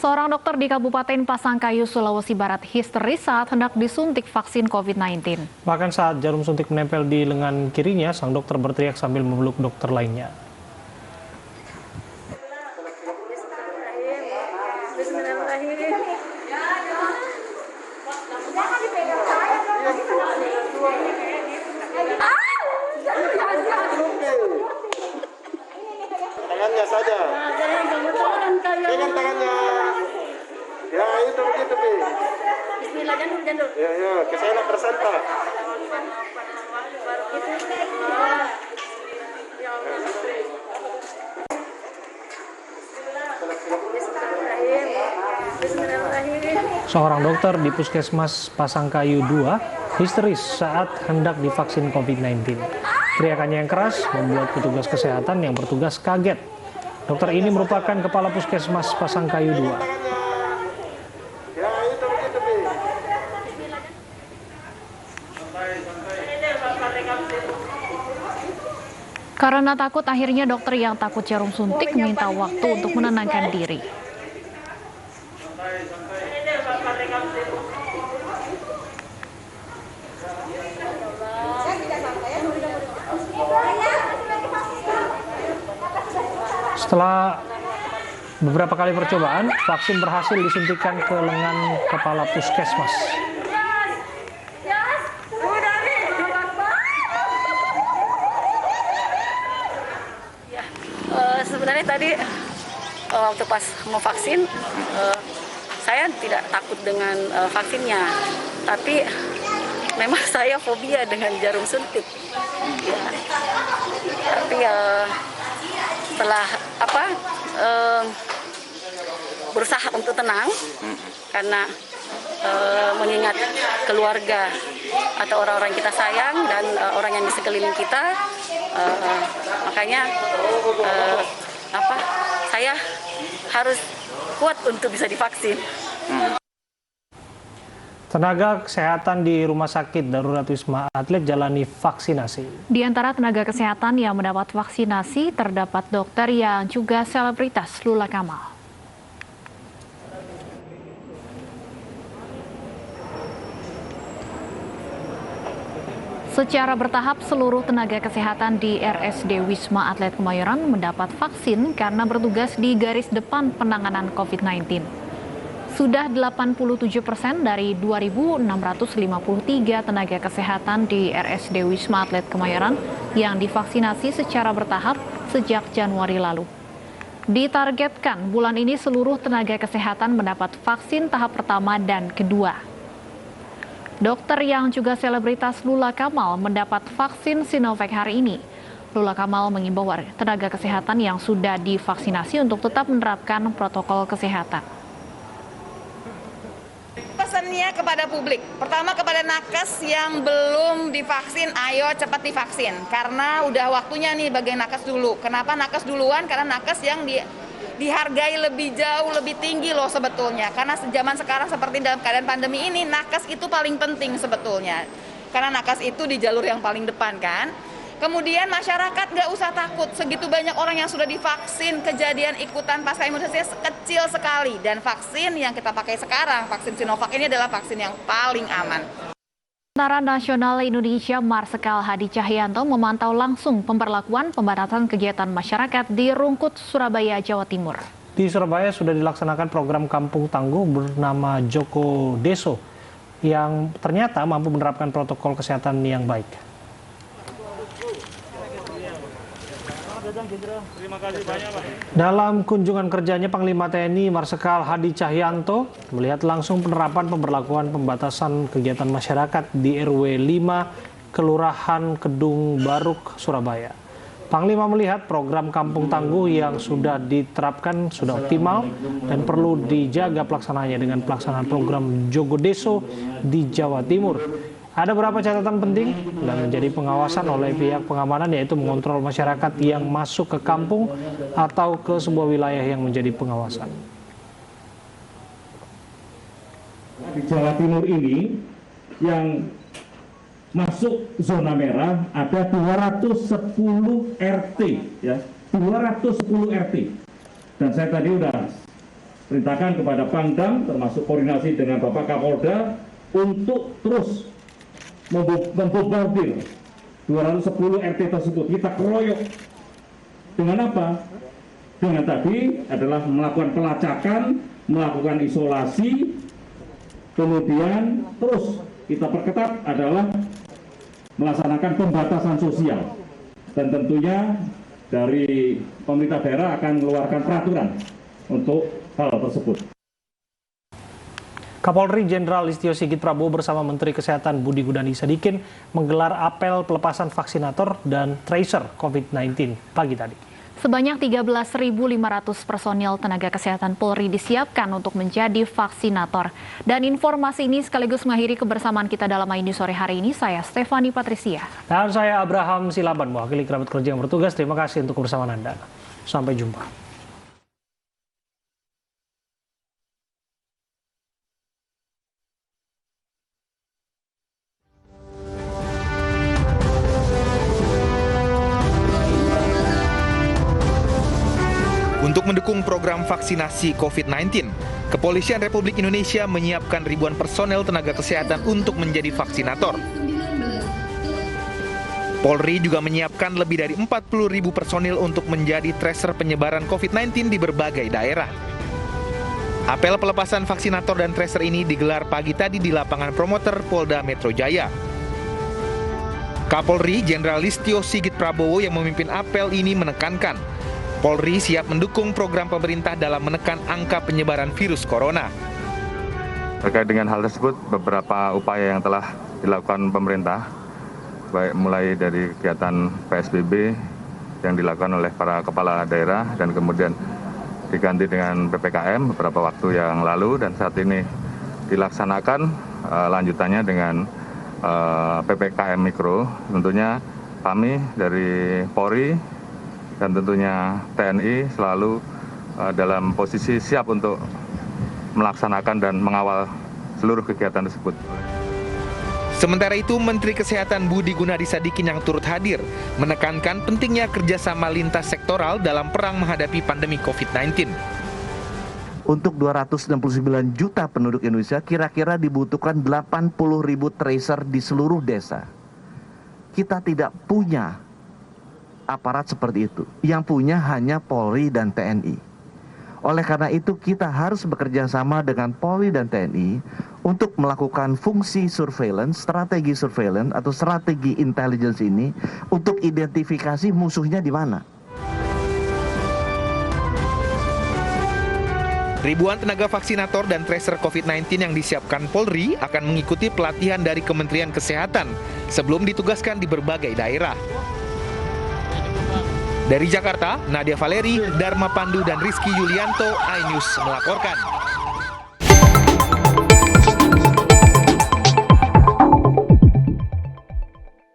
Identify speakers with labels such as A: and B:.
A: Seorang dokter di Kabupaten Pasangkayu, Sulawesi Barat histeris saat hendak disuntik vaksin COVID-19.
B: Bahkan saat jarum suntik menempel di lengan kirinya, sang dokter berteriak sambil memeluk dokter lainnya.
C: Tangannya saja. Pegang tangannya. Ya itu begitu, Pi.
D: Bismillah, jandul.
C: Ya, ke sana bersanta.
B: Seorang dokter di Puskesmas Pasangkayu 2 histeris saat hendak divaksin COVID-19. Teriakannya yang keras membuat petugas kesehatan yang bertugas kaget. Dokter ini merupakan kepala Puskesmas Pasangkayu 2.
C: Ya itu begitu, Pi.
A: Karena takut, akhirnya dokter yang takut jarum suntik meminta waktu untuk menenangkan diri.
B: Setelah beberapa kali percobaan, vaksin berhasil disuntikkan ke lengan kepala Puskesmas.
D: Sebenarnya tadi waktu pas mau vaksin, saya tidak takut dengan vaksinnya, tapi memang saya fobia dengan jarum suntik. Ya. Tapi setelah berusaha untuk tenang, karena mengingat keluarga atau orang-orang kita sayang dan orang yang di sekeliling kita, makanya saya harus kuat untuk bisa divaksin.
B: Tenaga kesehatan di Rumah Sakit Darurat Wisma Atlet jalani vaksinasi.
A: Di antara tenaga kesehatan yang mendapat vaksinasi terdapat dokter yang juga selebritas, Lula Kamal. Secara bertahap, seluruh tenaga kesehatan di RSD Wisma Atlet Kemayoran mendapat vaksin karena bertugas di garis depan penanganan COVID-19. Sudah 87% dari 2.653 tenaga kesehatan di RSD Wisma Atlet Kemayoran yang divaksinasi secara bertahap sejak Januari lalu. Ditargetkan bulan ini seluruh tenaga kesehatan mendapat vaksin tahap pertama dan kedua. Dokter yang juga selebritas Lula Kamal mendapat vaksin Sinovac hari ini. Lula Kamal mengimbau tenaga kesehatan yang sudah divaksinasi untuk tetap menerapkan protokol kesehatan.
E: Pesannya kepada publik, pertama kepada nakes yang belum divaksin, ayo cepat divaksin. Karena udah waktunya nih bagi nakes dulu. Kenapa nakes duluan? Karena nakes yang dihargai lebih jauh, lebih tinggi loh sebetulnya. Karena zaman sekarang seperti dalam keadaan pandemi ini, nakes itu paling penting sebetulnya. Karena nakes itu di jalur yang paling depan kan. Kemudian masyarakat nggak usah takut, segitu banyak orang yang sudah divaksin, kejadian ikutan pasca imunisasi kecil sekali. Dan vaksin yang kita pakai sekarang, vaksin Sinovac ini adalah vaksin yang paling aman.
A: Tentara Nasional Indonesia Marsikal Hadi Cahyanto memantau langsung pemberlakuan pembatasan kegiatan masyarakat di Rungkut, Surabaya, Jawa Timur.
B: Di Surabaya sudah dilaksanakan program Kampung Tangguh bernama Joko Deso yang ternyata mampu menerapkan protokol kesehatan yang baik. Dalam kunjungan kerjanya, Panglima TNI Marsikal Hadi Cahyanto melihat langsung penerapan pemberlakuan pembatasan kegiatan masyarakat di RW 5 Kelurahan Kedung Baruk, Surabaya. Panglima melihat program Kampung Tangguh yang sudah diterapkan sudah optimal dan perlu dijaga pelaksananya dengan pelaksanaan program Joko Deso di Jawa Timur. Ada beberapa catatan penting dan menjadi pengawasan oleh pihak pengamanan, yaitu mengontrol masyarakat yang masuk ke kampung atau ke sebuah wilayah yang menjadi pengawasan.
F: Di Jawa Timur ini yang masuk zona merah ada 210 RT, ya, 210 RT. Dan saya tadi udah perintahkan kepada Pangdam termasuk koordinasi dengan Bapak Kapolda untuk terus membombardir 210 RT tersebut. Kita keroyok dengan apa? Dengan tadi adalah melakukan pelacakan, melakukan isolasi, kemudian terus kita perketat adalah melaksanakan pembatasan sosial. Dan tentunya dari pemerintah daerah akan mengeluarkan peraturan untuk hal tersebut.
B: Kapolri Jenderal Listio Sigit Prabowo bersama Menteri Kesehatan Budi Gunadi Sadikin menggelar apel pelepasan vaksinator dan tracer COVID-19 pagi tadi.
A: Sebanyak 13.500 personil tenaga kesehatan Polri disiapkan untuk menjadi vaksinator. Dan informasi ini sekaligus mengakhiri kebersamaan kita dalam ID sore hari ini. Saya Stefani Patricia.
B: Dan saya Abraham Silaban, mewakili kerabat kerja yang bertugas. Terima kasih untuk kebersamaan Anda. Sampai jumpa.
G: Untuk mendukung program vaksinasi COVID-19, Kepolisian Republik Indonesia menyiapkan ribuan personel tenaga kesehatan untuk menjadi vaksinator. Polri juga menyiapkan lebih dari 40.000 personil untuk menjadi tracer penyebaran COVID-19 di berbagai daerah. Apel pelepasan vaksinator dan tracer ini digelar pagi tadi di lapangan promoter Polda Metro Jaya. Kapolri Jenderal Listio Sigit Prabowo yang memimpin apel ini menekankan Polri siap mendukung program pemerintah dalam menekan angka penyebaran virus corona.
H: Terkait dengan hal tersebut, beberapa upaya yang telah dilakukan pemerintah, baik mulai dari kegiatan PSBB yang dilakukan oleh para kepala daerah dan kemudian diganti dengan PPKM beberapa waktu yang lalu, dan saat ini dilaksanakan lanjutannya dengan PPKM Mikro. Tentunya kami dari Polri dan tentunya TNI selalu dalam posisi siap untuk melaksanakan dan mengawal seluruh kegiatan tersebut.
G: Sementara itu, Menteri Kesehatan Budi Gunadi Sadikin yang turut hadir menekankan pentingnya kerjasama lintas sektoral dalam perang menghadapi pandemi COVID-19.
I: Untuk 269 juta penduduk Indonesia, kira-kira dibutuhkan 80.000 tracer di seluruh desa. Kita tidak punya aparat seperti itu. Yang punya hanya Polri dan TNI. Oleh karena itu kita harus bekerja sama dengan Polri dan TNI untuk melakukan fungsi surveillance, strategi surveillance atau strategi intelligence ini untuk identifikasi musuhnya di mana.
G: Ribuan tenaga vaksinator dan tracer COVID-19 yang disiapkan Polri akan mengikuti pelatihan dari Kementerian Kesehatan sebelum ditugaskan di berbagai daerah. Dari Jakarta, Nadia Valeri, Dharma Pandu, dan Rizky Yulianto, iNews melaporkan.